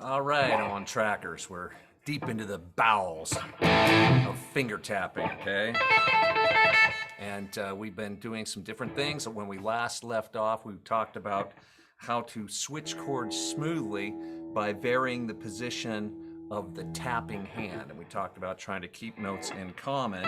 All right, on trackers, we're deep into the bowels of finger tapping, okay? And we've been doing some different things. When we last left off, we talked about how to switch chords smoothly by varying the position of the tapping hand. And we talked about trying to keep notes in common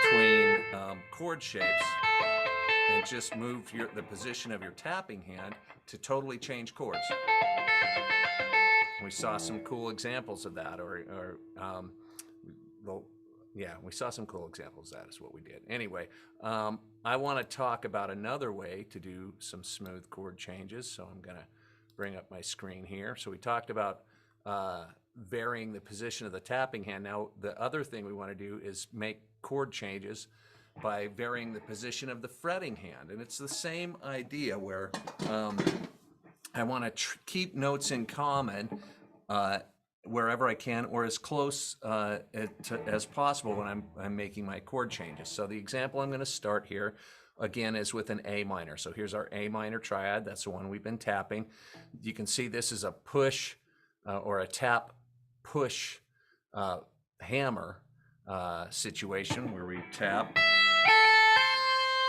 between chord shapes and just move the position of your tapping hand to totally change chords. We saw some cool examples of that, we saw some cool examples. That is what we did. Anyway, I want to talk about another way to do some smooth chord changes. So I'm going to bring up my screen here. So we talked about varying the position of the tapping hand. Now, the other thing we want to do is make chord changes by varying the position of the fretting hand. And it's the same idea where I want to keep notes in common wherever I can, or as close as possible when I'm making my chord changes. So the example I'm going to start here, again, is with an A minor. So here's our A minor triad. That's the one we've been tapping. You can see this is a push or a tap push hammer situation where we tap,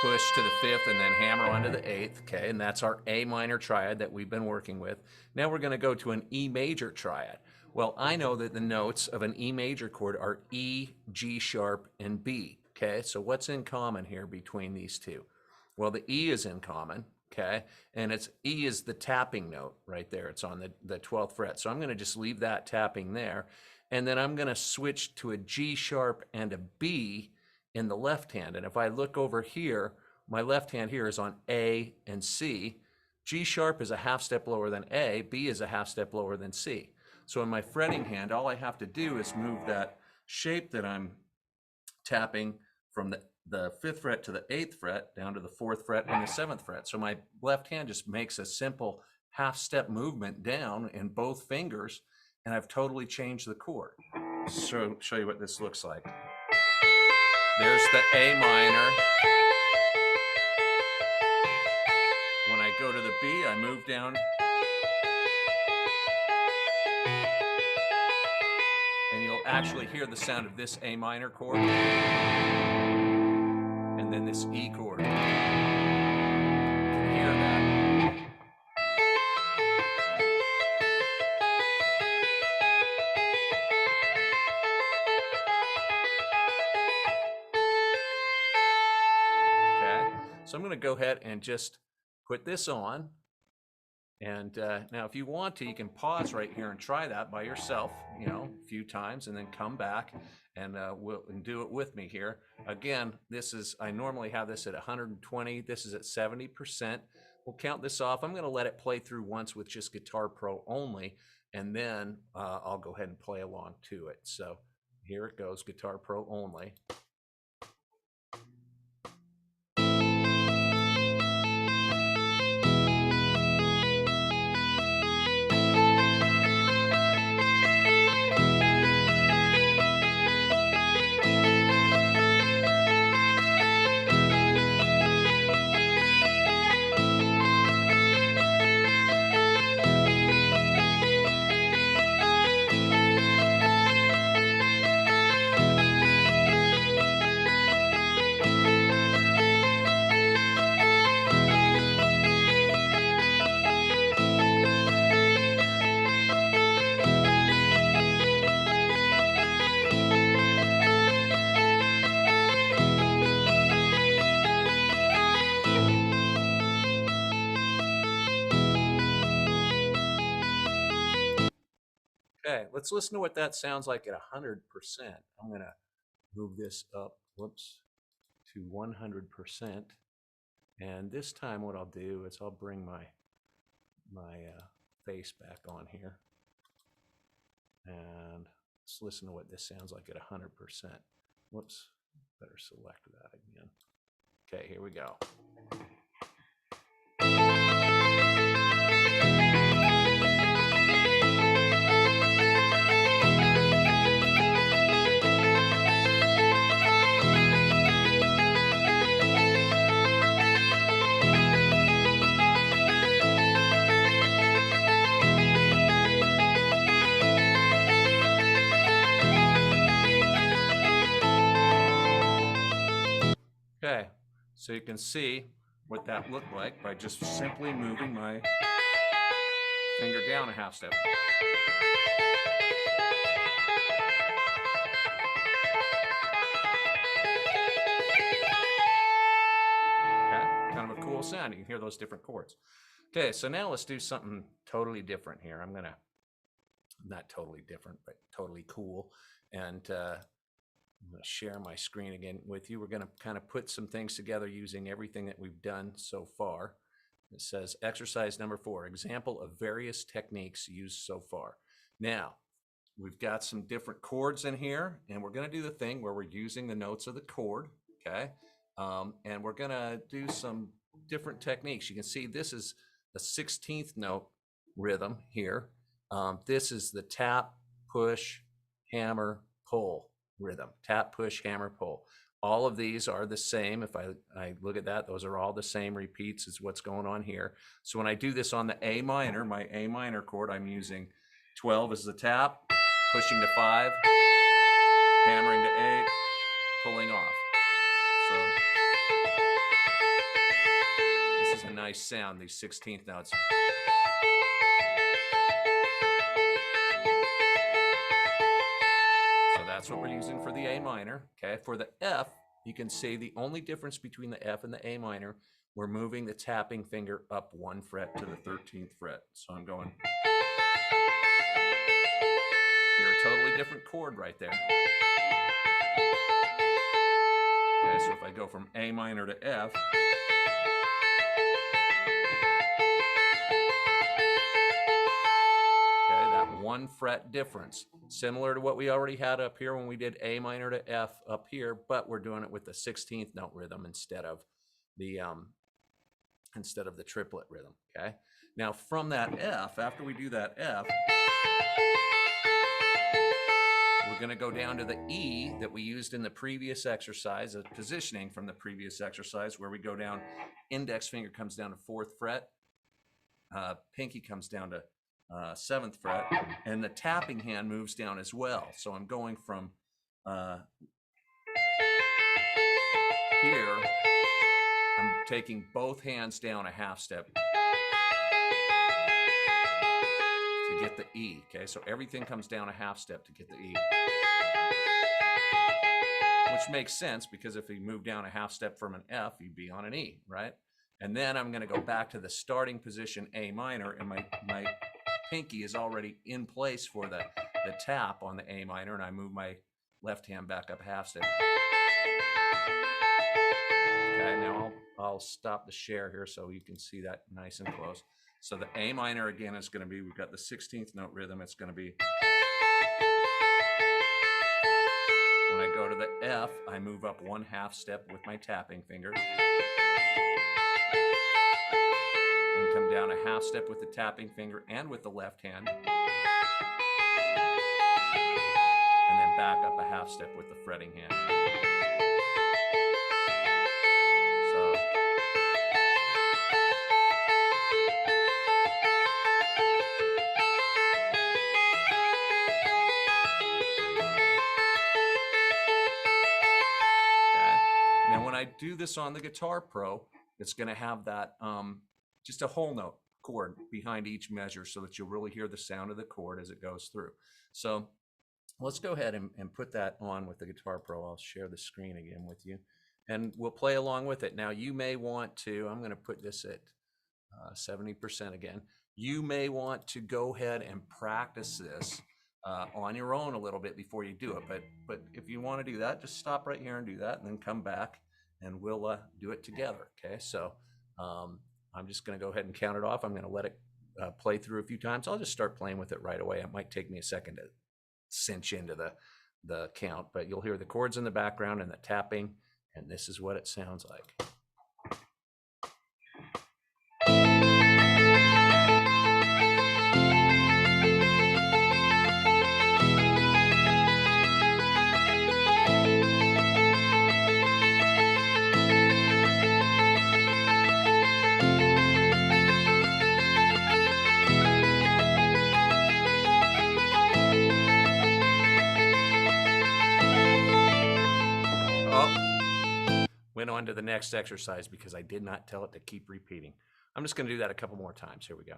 push to the fifth, and then hammer onto the eighth, okay? And that's our A minor triad that we've been working with. Now we're going to go to an E major triad. Well, I know that the notes of an E major chord are E, G sharp, and B, okay? So what's in common here between these two? Well, the E is in common, okay? And E is the tapping note right there. It's on the 12th fret. So I'm going to just leave that tapping there. And then I'm going to switch to a G sharp and a B in the left hand. And if I look over here, my left hand here is on A and C. G sharp is a half step lower than A, B is a half step lower than C. So in my fretting hand, all I have to do is move that shape that I'm tapping from the 5th fret to the 8th fret down to the 4th fret and the 7th fret. So my left hand just makes a simple half step movement down in both fingers, and I've totally changed the chord. So show you what this looks like. There's the A minor. When I go to the B, I move down. And you'll actually hear the sound of this A minor chord. And then this E chord. You can hear that. So I'm going to go ahead and just put this on. And now if you want to, you can pause right here and try that by yourself, a few times, and then come back and do it with me here. Again, I normally have this at 120. This is at 70%. We'll count this off. I'm going to let it play through once with just Guitar Pro only, and then I'll go ahead and play along to it. So here it goes, Guitar Pro only. Okay, let's listen to what that sounds like at 100%. I'm going to move this up, to 100%. And this time what I'll do is I'll bring my face back on here. And let's listen to what this sounds like at 100%. Whoops, better select that again. Okay, here we go. So you can see what that looked like by just simply moving my finger down a half step. Okay, kind of a cool sound. You can hear those different chords. Okay, so now let's do something totally different here. I'm gonna, not totally different, but totally cool. And I'm going to share my screen again with you. We're going to kind of put some things together using everything that we've done so far. It says exercise number 4, example of various techniques used so far. Now, we've got some different chords in here, and we're going to do the thing where we're using the notes of the chord, okay? And we're going to do some different techniques. You can see this is a 16th note rhythm here. This is the tap, push, hammer, pull rhythm. Tap, push, hammer, pull. All of these are the same. If I look at that, those are all the same repeats as what's going on here. So when I do this on the A minor, my A minor chord, I'm using 12 as the tap, pushing to 5, hammering to 8, pulling off. So this is a nice sound, these 16th notes. That's what we're using for the A minor, okay? For the F, you can see the only difference between the F and the A minor, we're moving the tapping finger up 1 fret to the 13th fret. So I'm going, hear a totally different chord right there. Okay, so if I go from A minor to F, okay, that 1 fret difference. Similar to what we already had up here when we did A minor to F up here, but we're doing it with the 16th note rhythm instead of the triplet rhythm, okay? Now from that F, after we do that F, we're gonna go down to the E that we used in the previous exercise, a positioning from the previous exercise where we go down, index finger comes down to 4th fret, pinky comes down to 7th fret, and the tapping hand moves down as well. So I'm going from here, I'm taking both hands down a half step to get the E, okay? So everything comes down a half step to get the E. Which makes sense because if you move down a half step from an F, you'd be on an E, right? And then I'm gonna go back to the starting position A minor, and my pinky is already in place for the tap on the A minor, and I move my left hand back up half step. Okay, now I'll stop the share here so you can see that nice and close. So the A minor again is going to be, we've got the 16th note rhythm, it's going to be, when I go to the F, I move up 1 half step with my tapping finger. And come down a half step with the tapping finger and with the left hand. And then back up a half step with the fretting hand. So okay. Now when I do this on the Guitar Pro, it's going to have that just a whole note chord behind each measure so that you'll really hear the sound of the chord as it goes through. So let's go ahead and put that on with the Guitar Pro. I'll share the screen again with you and we'll play along with it. Now you may want to, I'm going to put this at 70% again. You may want to go ahead and practice this on your own a little bit before you do it. But if you want to do that, just stop right here and do that and then come back and we'll do it together. Okay, so I'm just going to go ahead and count it off. I'm going to let it play through a few times. I'll just start playing with it right away. It might take me a second to cinch into the count, but you'll hear the chords in the background and the tapping, and this is what it sounds like. Went went on to the next exercise because I did not tell it to keep repeating. I'm just going to do that a couple more times. Here we go.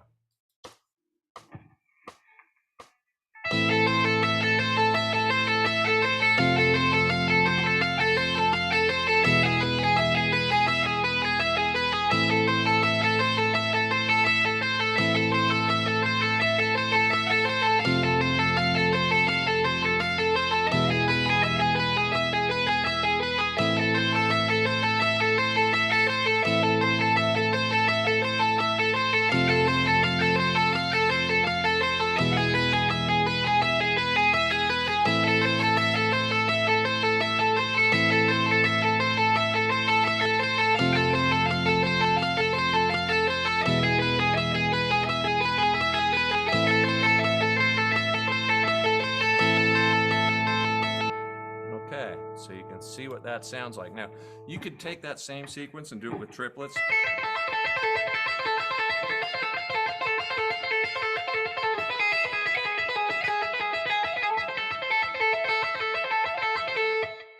Okay, so you can see what that sounds like. Now, you could take that same sequence and do it with triplets.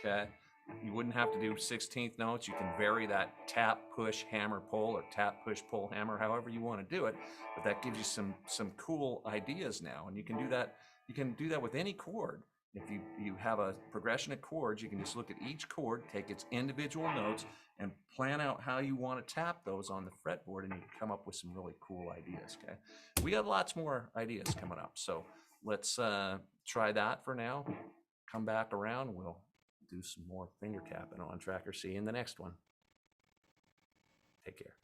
Okay, you wouldn't have to do 16th notes. You can vary that tap, push, hammer, pull, or tap, push, pull, hammer, however you want to do it. But that gives you some cool ideas now, and you can do that. You can do that with any chord. If you have a progression of chords, you can just look at each chord, take its individual notes, and plan out how you want to tap those on the fretboard, and you can come up with some really cool ideas. Okay, we have lots more ideas coming up, so let's try that for now. Come back around, we'll do some more finger tapping on Tracker C in the next one. Take care.